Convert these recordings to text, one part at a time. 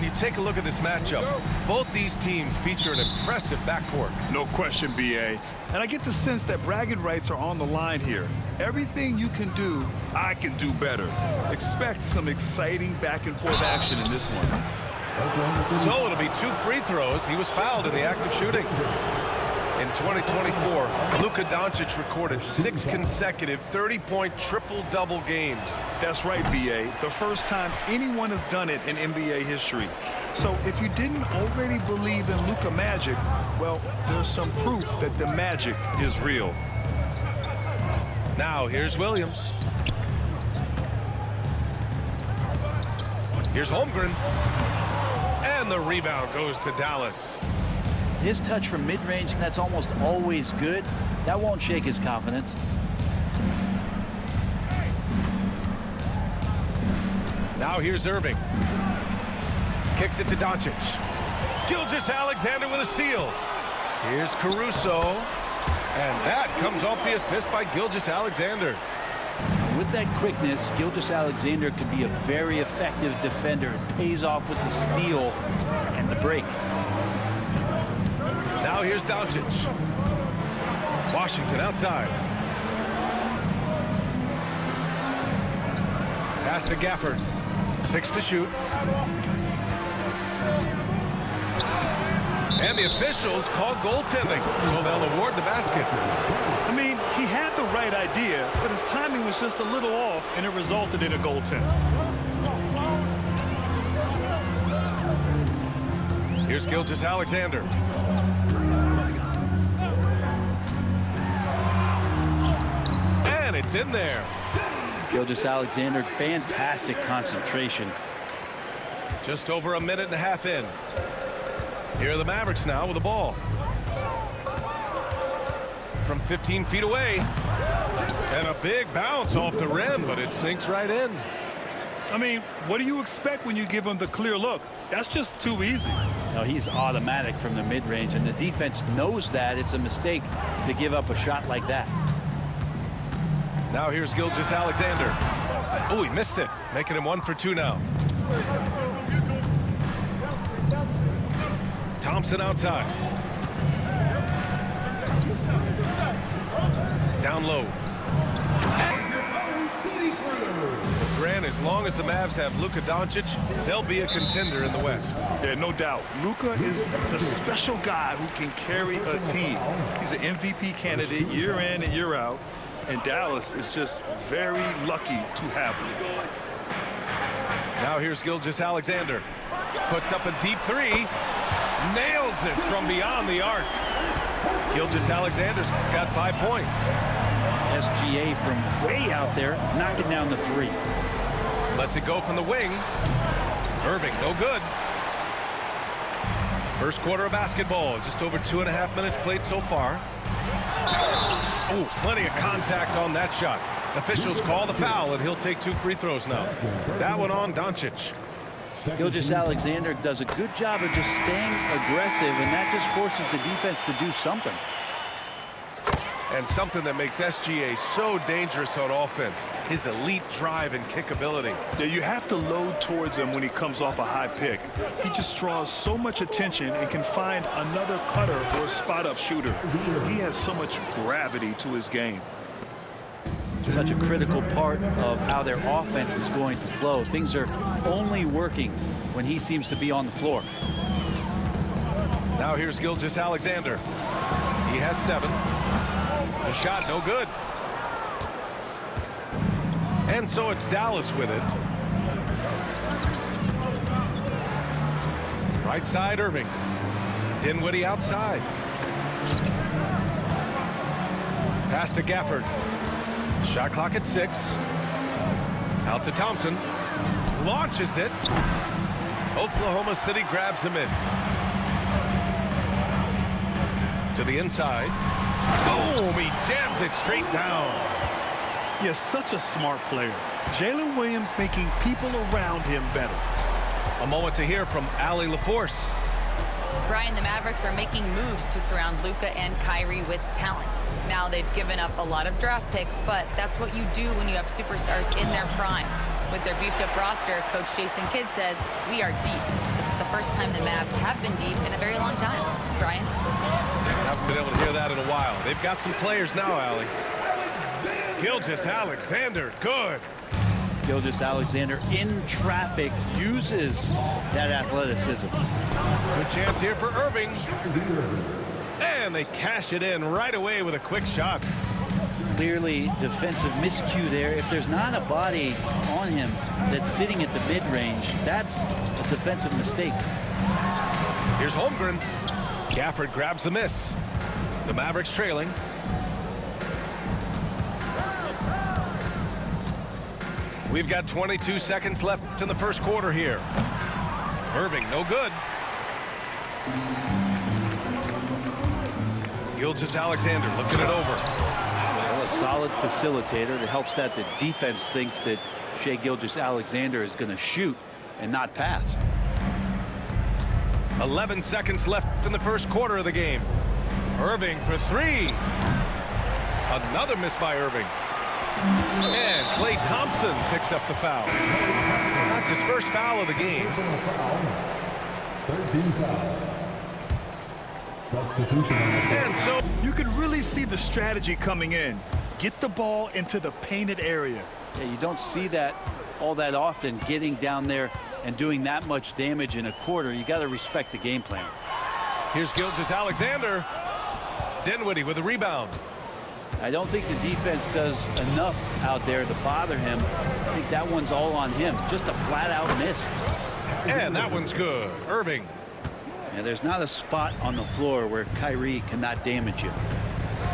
when you take a look at this matchup, both these teams feature an impressive backcourt. No question, B.A. And I get the sense that bragging rights are on the line here. Everything you can do, I can do better. Expect some exciting back-and-forth action in this one. So it'll be 2 free throws. He was fouled in the act of shooting. In 2024, Luka Doncic recorded 6 consecutive 30-point triple-double games. That's right, B.A. The first time anyone has done it in NBA history. So if you didn't already believe in Luka magic, well, there's some proof that the magic is real. Now here's Williams. Here's Holmgren. And the rebound goes to Dallas. His touch from mid-range, that's almost always good. That won't shake his confidence. Now here's Irving. Kicks it to Doncic. Gilgeous-Alexander with a steal. Here's Caruso. And that comes off the assist by Gilgeous-Alexander. With that quickness, Gilgeous-Alexander could be a very effective defender. It pays off with the steal and the break. Now here's Doncic. Washington outside. Pass to Gafford. 6 to shoot. And the officials call goaltending, so they'll award the basket. I mean, he had the right idea, but his timing was just a little off, and it resulted in a goaltend. Here's Gilgeous-Alexander. And it's in there. Gilgeous-Alexander, fantastic concentration. Just over a minute and a half in. Here are the Mavericks now with the ball. From 15 feet away. And a big bounce off the rim, but it sinks right in. I mean, what do you expect when you give him the clear look? That's just too easy. No, he's automatic from the mid-range, and the defense knows that. It's a mistake to give up a shot like that. Now here's Gilgeous-Alexander. Oh, he missed it, making him 1 for 2 now. Thompson outside. Down low. Grant, as long as the Mavs have Luka Doncic, they'll be a contender in the West. Yeah, no doubt. Luka is the special guy who can carry a team. He's an MVP candidate year in and year out, and Dallas is just very lucky to have him. Now here's Gilgeous-Alexander. Puts up a deep 3. Nails it from beyond the arc. Gilgeous-Alexander's got 5 points. SGA from way out there, knocking down the 3. Lets it go from the wing. Irving, no good. First quarter of basketball, just over 2.5 minutes played so far. Oh, plenty of contact on that shot. Officials call the foul, and he'll take 2 free throws now. That one on Doncic. Gilgeous-Alexander does a good job of just staying aggressive, and that just forces the defense to do something. And something that makes SGA so dangerous on offense, his elite drive and kick ability. Yeah, you have to load towards him when he comes off a high pick. He just draws so much attention and can find another cutter or spot-up shooter. He has so much gravity to his game. Such a critical part of how their offense is going to flow. Things are only working when he seems to be on the floor. Now here's Gilgeous-Alexander. He has 7. The shot no good. And so it's Dallas with it. Right side, Irving. Dinwiddie outside. Pass to Gafford. Shot clock at 6. Out to Thompson. Launches it. Oklahoma City grabs a miss. To the inside. Boom! He jams it straight down. He is such a smart player. Jalen Williams making people around him better. A moment to hear from Allie LaForce. Brian, the Mavericks are making moves to surround Luka and Kyrie with talent. Now they've given up a lot of draft picks, but that's what you do when you have superstars in their prime. With their beefed up roster, Coach Jason Kidd says, "We are deep. The the first time the Mavs have been deep in a very long time. Brian? Haven't been able to hear that in a while. They've got some players now, Allie. Gilgeous-Alexander, good. Gilgeous-Alexander in traffic uses that athleticism. Good chance here for Irving. And they cash it in right away with a quick shot. Clearly defensive miscue there. If there's not a body on him that's sitting at the mid-range, that's a defensive mistake. Here's Holmgren. Gafford grabs the miss. The Mavericks trailing. We've got 22 seconds left in the first quarter here. Irving, no good. Gilgeous-Alexander looking it over. Well, a solid facilitator that helps that the defense thinks that Shai Gilgeous-Alexander is going to shoot and not pass. 11 seconds left in the first quarter of the game. Irving for three. Another miss by Irving. And Klay Thompson picks up the foul. That's his first foul of the game. 13 foul. Substitution. And so You can really see the strategy coming in. Get the ball into the painted area. Yeah, you don't see that all that often, getting down there and doing that much damage in a quarter. You got to respect the game plan. here's Gilgeous-Alexander. Dinwiddie with a rebound. I don't think the defense does enough out there to bother him. I think that one's all on him. Just a flat-out miss. And that one's good. Irving. And there's not a spot on the floor where Kyrie cannot damage you.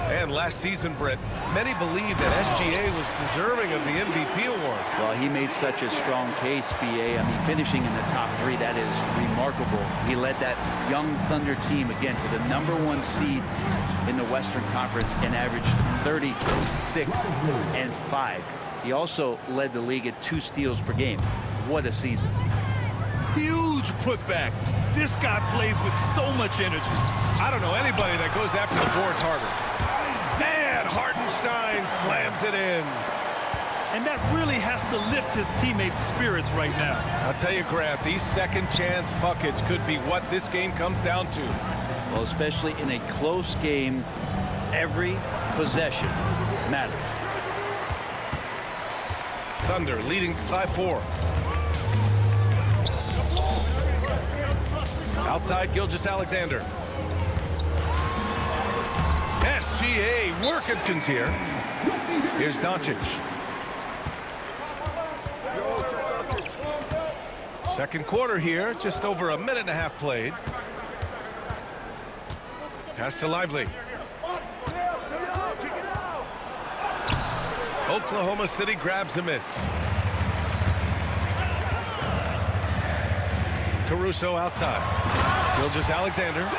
And last season, Brett, many believe that SGA was deserving of the MVP award. Well, he made such a strong case, BA. I mean, finishing in the top three, that is remarkable. He led that young Thunder team, again, to the #1 seed in the Western Conference and averaged 36-5. He also led the league at 2 steals per game. What a season. Huge putback. This guy plays with so much energy. I don't know anybody that goes after the boards harder. Man, Hartenstein slams it in. And that really has to lift his teammates' spirits right now. I'll tell you, Grant, these second chance buckets could be what this game comes down to. Well, especially in a close game, every possession matters. Thunder leading by 4. Outside, Gilgeous-Alexander. SGA working here. Here's Doncic. Second quarter here, just over a minute and a half played. Pass to Lively. Oklahoma City grabs a miss. Caruso outside. Gilgeous-Alexander.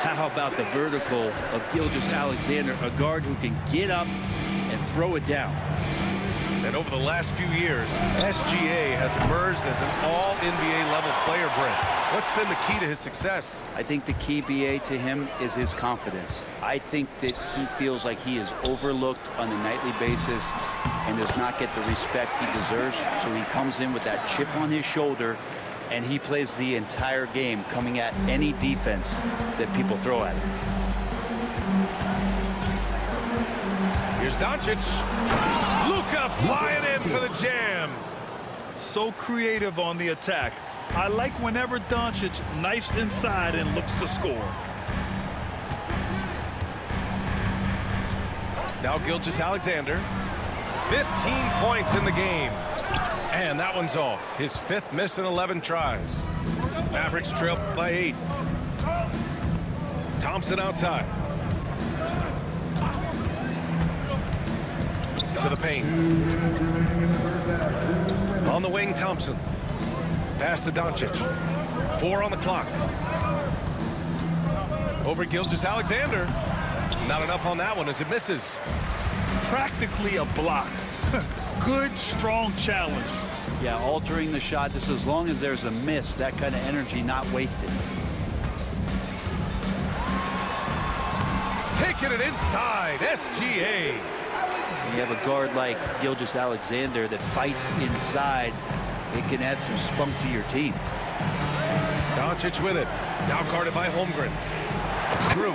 How about the vertical of Gilgeous-Alexander, a guard who can get up and throw it down. And over the last few years, SGA has emerged as an all-NBA level player, Brent. What's been the key to his success? I think the key, BA, to him is his confidence. I think that he feels like he is overlooked on a nightly basis and does not get the respect he deserves. So he comes in with that chip on his shoulder, and he plays the entire game, coming at any defense that people throw at him. Here's Doncic. Luka flying in for the jam. So creative on the attack. I like whenever Doncic knifes inside and looks to score. Now Gilgeous-Alexander. 15 points in the game. And that one's off. His 5th miss in 11 tries. Mavericks trail by 8. Thompson outside. To the paint. On the wing, Thompson. Pass to Doncic. 4 on the clock. Over Gilgeous-Alexander. Not enough on that one as it misses. Practically a block. Good, strong challenge. Yeah, altering the shot just as long as there's a miss, that kind of energy not wasted. Taking it inside, SGA. When you have a guard like Gilgeous-Alexander that fights inside, it can add some spunk to your team. Doncic with it. Now guarded by Holmgren. Drew.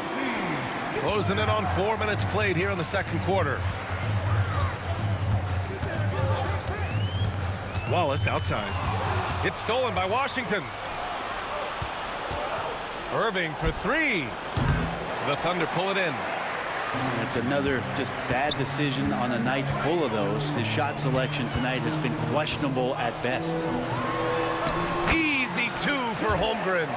Closing it on 4 minutes played here in the second quarter. Wallace outside. It's stolen by Washington. Irving for three. The Thunder pull it in. It's another just bad decision on a night full of those. His shot selection tonight has been questionable at best. Easy two for Holmgren.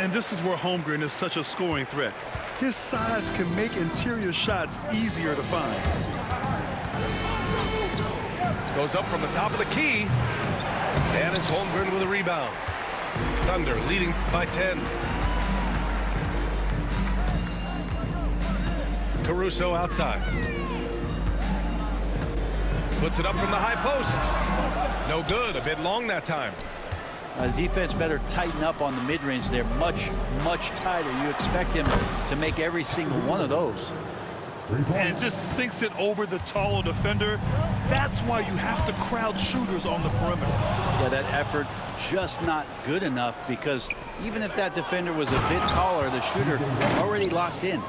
And this is where Holmgren is such a scoring threat. His size can make interior shots easier to find. Goes up from the top of the key. And it's Holmgren with a rebound. Thunder leading by 10. Caruso outside. Puts it up from the high post. No good. A bit long that time. The defense better tighten up on the mid-range. They're much, much tighter. You expect him to make every single one of those. And just sinks it over the taller defender. That's why you have to crowd shooters on the perimeter. Yeah, that effort just not good enough, because even if that defender was a bit taller, the shooter already locked in.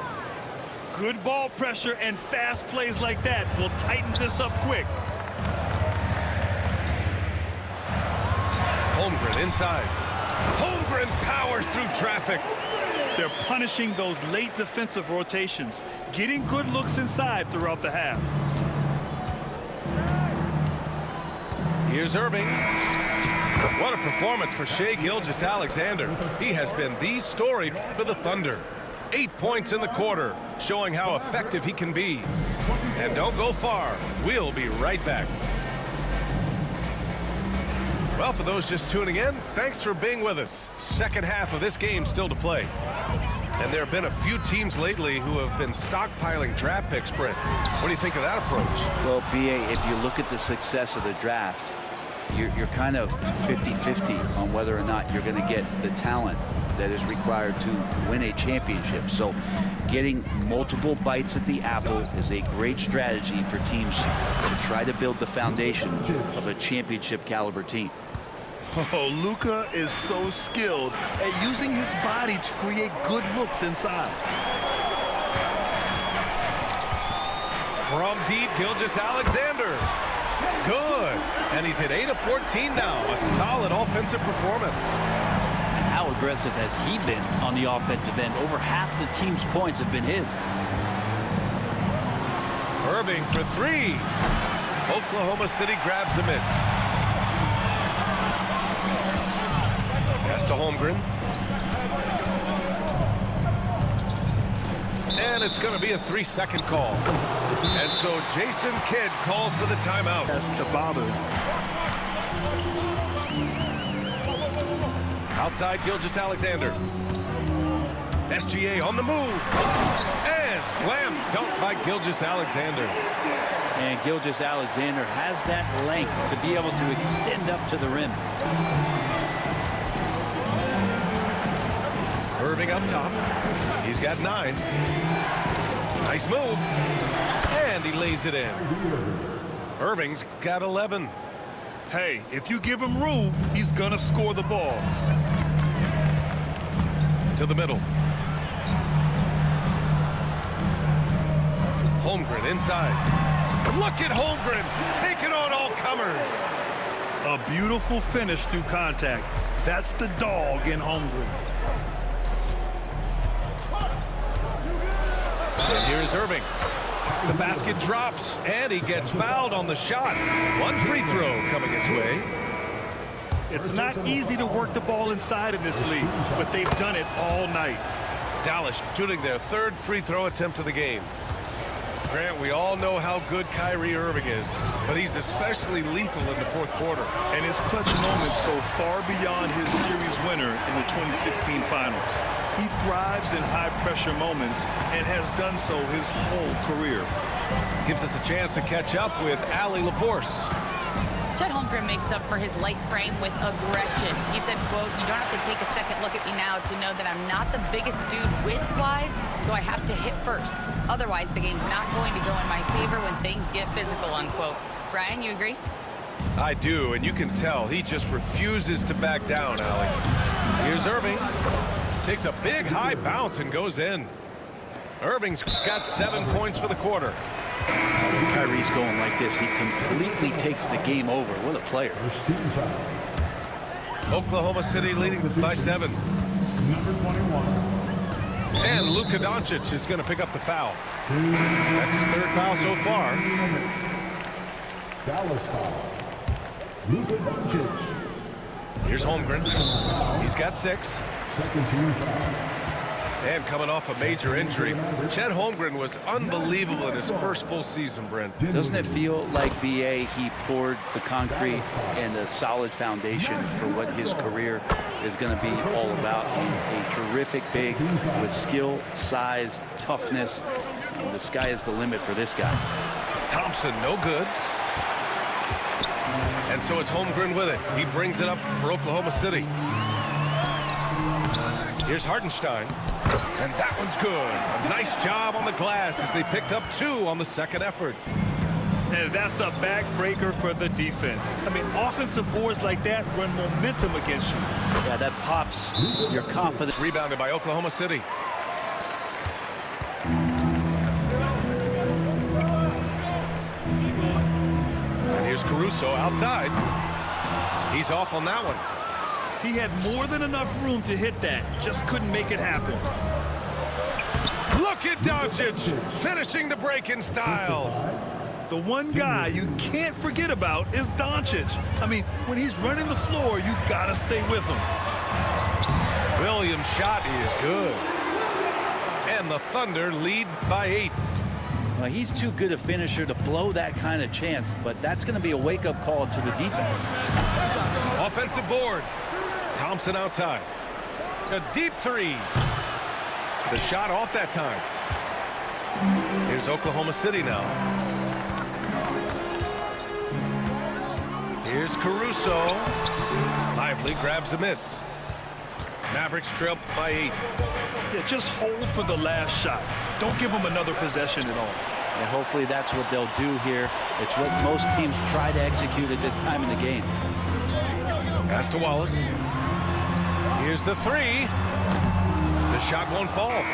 Good ball pressure and fast plays like that will tighten this up quick. Holmgren inside. Holmgren powers through traffic. They're punishing those late defensive rotations, getting good looks inside throughout the half. Here's Irving. What a performance for Shai Gilgeous-Alexander. He has been the story for the Thunder. 8 points in the quarter, showing how effective he can be. And don't go far. We'll be right back. Well, for those just tuning in, thanks for being with us. Second half of this game still to play. And there have been a few teams lately who have been stockpiling draft picks, Brent. What do you think of that approach? Well, B.A., if you look at the success of the draft, you're kind of 50-50 on whether or not you're going to get the talent that is required to win a championship. So getting multiple bites at the apple is a great strategy for teams to try to build the foundation of a championship caliber team. Oh, Luka is so skilled at using his body to create good looks inside. From deep, Gilgeous-Alexander. Good. And he's hit 8 of 14 now. A solid offensive performance. And how aggressive has he been on the offensive end? Over half the team's points have been his. Irving for three. Oklahoma City grabs the miss. Pass to Holmgren. And it's going to be a 3-second call. And so Jason Kidd calls for the timeout. That's to bother. Outside Gilgeous-Alexander. SGA on the move. And slam dunk by Gilgeous-Alexander. And Gilgeous-Alexander has that length to be able to extend up to the rim. Irving up top. He's got 9. Nice move. And he lays it in. Irving's got 11. Hey, if you give him room, he's gonna score the ball. To the middle. Holmgren inside. Look at Holmgren taking on all comers. A beautiful finish through contact. That's the dog in Holmgren. And here's Irving. The basket drops, and he gets fouled on the shot. One free throw coming his way. It's not easy to work the ball inside in this league, but they've done it all night. Dallas shooting their 3rd free throw attempt of the game. Grant, we all know how good Kyrie Irving is, but he's especially lethal in the 4th quarter. And his clutch moments go far beyond his series winner in the 2016 finals. He thrives in high-pressure moments and has done so his whole career. Gives us a chance to catch up with Allie LaForce. Chet Holmgren makes up for his light frame with aggression. He said, quote, "You don't have to take a second look at me now to know that I'm not the biggest dude width-wise, so I have to hit first. Otherwise, the game's not going to go in my favor when things get physical," unquote. Brian, you agree? I do, and you can tell he just refuses to back down, Allie. Here's Irving. Takes a big high bounce and goes in. Irving's got 7 points for the quarter. When Kyrie's going like this, he completely takes the game over. What a player. Oklahoma City leading by 7. Number 21. And Luka Doncic is going to pick up the foul. That's his 3rd foul so far. Dallas foul. Luka Doncic. Here's Holmgren. He's got 6. Second team foul. And coming off a major injury, Chet Holmgren was unbelievable in his first full season, Brent. Doesn't it feel like BA, he poured the concrete and a solid foundation for what his career is going to be all about? A terrific big with skill, size, toughness. And the sky is the limit for this guy. Thompson, no good. And so it's Holmgren with it. He brings it up for Oklahoma City. Here's Hartenstein. And that one's good. A nice job on the glass as they picked up 2 on the second effort. And that's a backbreaker for the defense. I mean, offensive boards like that run momentum against you. Yeah, that pops your confidence. Rebounded by Oklahoma City. And here's Caruso outside. He's off on that one. He had more than enough room to hit that. Just couldn't make it happen. Look at Doncic finishing the break in style. The one guy you can't forget about is Doncic. I mean, when he's running the floor, you gotta stay with him. Williams' shot is good. And the Thunder lead by 8. Well, he's too good a finisher to blow that kind of chance, but that's going to be a wake-up call to the defense. Offensive board. Thompson outside. A deep 3. The shot off that time. Here's Oklahoma City now. Here's Caruso. Lively grabs a miss. Mavericks trail by 8. Yeah, just hold for the last shot. Don't give them another possession at all. And hopefully that's what they'll do here. It's what most teams try to execute at this time in the game. Pass to Wallace. Here's the 3. The shot won't fall.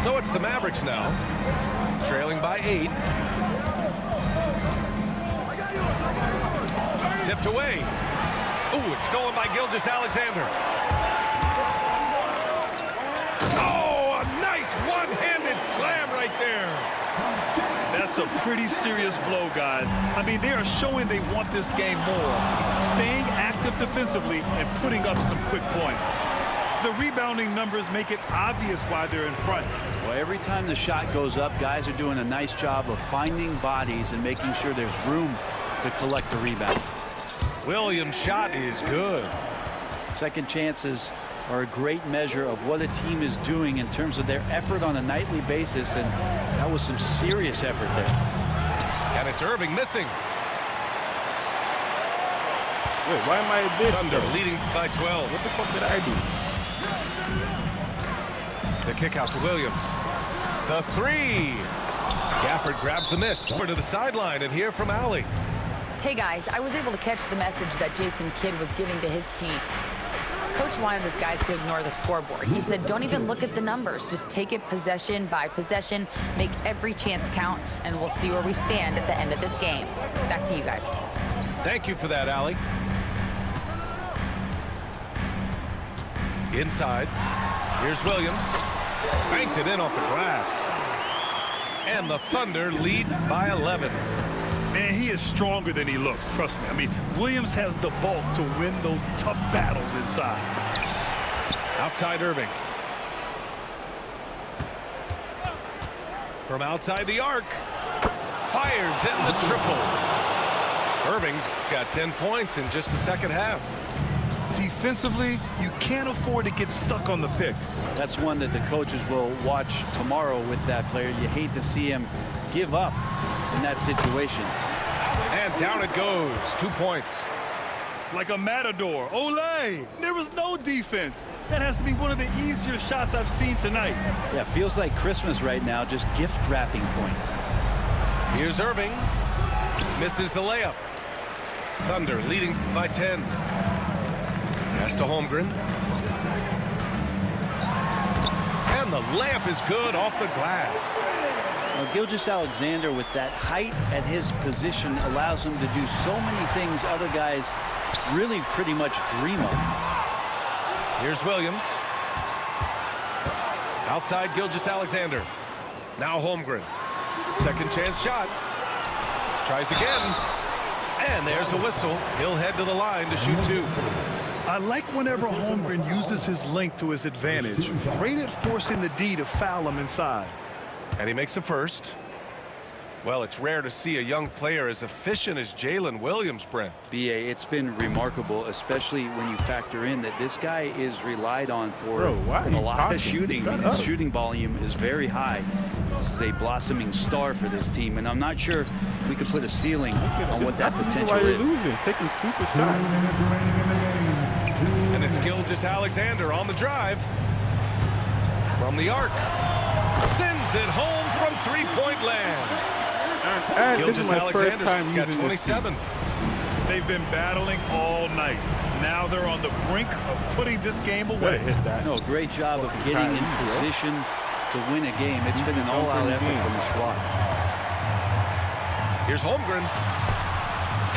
So it's the Mavericks now, trailing by 8. Tipped away. Ooh, it's stolen by Gilgeous-Alexander. Oh, a nice one-handed slam right there. That's a pretty serious blow, guys. I mean, they are showing they want this game more. Staying active defensively and putting up some quick points. The rebounding numbers make it obvious why they're in front. Well, every time the shot goes up, guys are doing a nice job of finding bodies and making sure there's room to collect the rebound. Williams' shot is good. Second chances are a great measure of what a team is doing in terms of their effort on a nightly basis, and that was some serious effort there. And it's Irving missing. Wait, why am I a bit? Thunder leading by 12. What the fuck did I do? The kick out to Williams. The 3. Gafford grabs the miss. Over to the sideline and hear from Allie. Hey guys, I was able to catch the message that Jason Kidd was giving to his team. Coach wanted his guys to ignore the scoreboard. He said, don't even look at the numbers. Just take it possession by possession, make every chance count, and we'll see where we stand at the end of this game. Back to you guys. Thank you for that, Allie. Inside. Here's Williams. Banked it in off the glass. And the Thunder lead by 11. Man, he is stronger than he looks, trust me. I mean, Williams has the bulk to win those tough battles inside. Outside Irving. From outside the arc. Fires in the triple. Irving's got 10 points in just the second half. Defensively, you can't afford to get stuck on the pick. That's one that the coaches will watch tomorrow with that player. You hate to see him give up in that situation. And down it goes. 2 points. Like a matador. Olay! There was no defense. That has to be one of the easier shots I've seen tonight. Yeah, feels like Christmas right now, just gift wrapping points. Here's Irving. Misses the layup. Thunder leading by 10. Pass to Holmgren. And the layup is good off the glass. Now, Gilgeous-Alexander, with that height at his position, allows him to do so many things other guys really pretty much dream of. Here's Williams. Outside Gilgeous-Alexander. Now Holmgren. Second chance shot. Tries again. And there's a whistle. He'll head to the line to shoot 2. I like whenever Holmgren uses his length to his advantage. Great at forcing the D to foul him inside. And he makes a first. Well, it's rare to see a young player as efficient as Jalen Williams, Brent. B.A., it's been remarkable, especially when you factor in that this guy is relied on for a lot of shooting. His shooting volume is very high. This is a blossoming star for this team, and I'm not sure we could put a ceiling on what that potential is. Taking super 2 minutes remaining in the game. And it's Gilgeous-Alexander on the drive. From the arc. Sends it home from three-point land. Gilgeous-Alexander's got 27. They've been battling all night. Now they're on the brink of putting this game away. No, great job of getting in position to win a game. It's been an all-out effort from the squad. Here's Holmgren.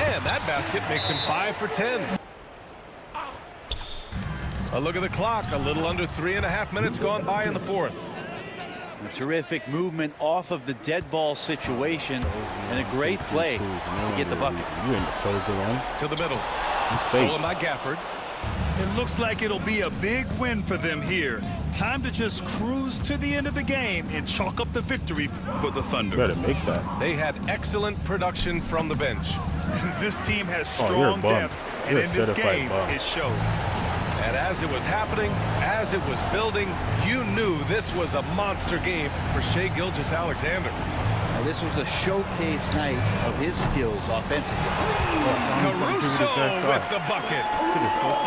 And that basket makes him 5 for 10. A look at the clock. A little under 3.5 minutes gone by in the fourth. A terrific movement off of the dead ball situation and a great play to get the bucket. To the middle. Stolen by Gafford. It looks like it'll be a big win for them here. Time to just cruise to the end of the game and chalk up the victory for the Thunder. Better make that. They had excellent production from the bench. This team has strong depth, and in this game, it showed. And as it was happening, as it was building, you knew this was a monster game for Shai Gilgeous-Alexander. Now, this was a showcase night of his skills offensively. Caruso with the bucket.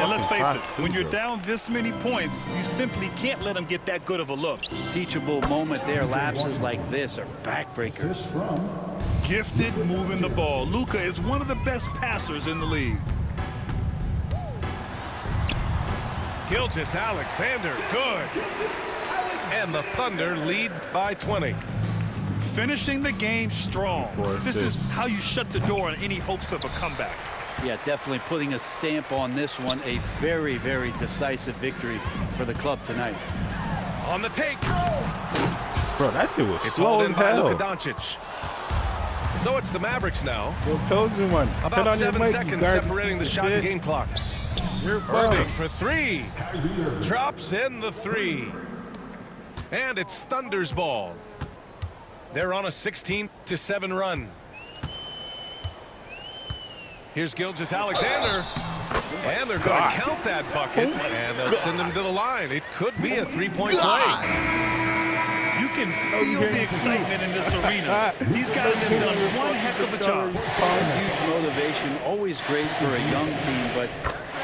And let's face it, when you're down this many points, you simply can't let them get that good of a look. Teachable moment there. Lapses like this are backbreakers. Gifted moving the ball. Luka is one of the best passers in the league. Gilgeous-Alexander, good. And the Thunder lead by 20. Finishing the game strong. This is how you shut the door on any hopes of a comeback. Yeah, definitely putting a stamp on this one. A very, very decisive victory for the club tonight. On the take. Bro, that dude was It's slow hauled as in by hell. Luka Doncic. So it's the Mavericks now. Chosen one. About 7 seconds separating the shot and game clocks. Irving for 3. Drops in the 3. And it's Thunder's ball. They're on a 16-7 run. Here's Gilgeous-Alexander. And they're going to count that bucket. And they'll send him to the line. It could be a three-point play. You can feel the excitement in this arena. These guys have done one heck of a job. Huge motivation, always great for a young team, but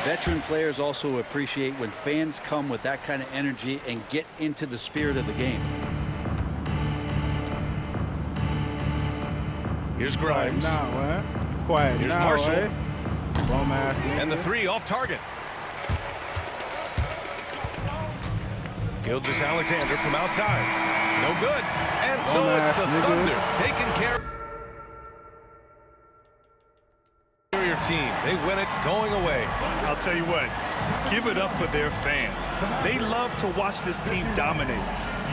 veteran players also appreciate when fans come with that kind of energy and get into the spirit of the game. Here's Grimes. Quiet Here's now, Marshall. And the 3 off target. Gilgeous-Alexander from outside. No good. And so it's the Thunder taking care of your team. They win it going away. I'll tell you what, give it up for their fans. They love to watch this team dominate.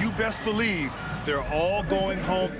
You best believe they're all going home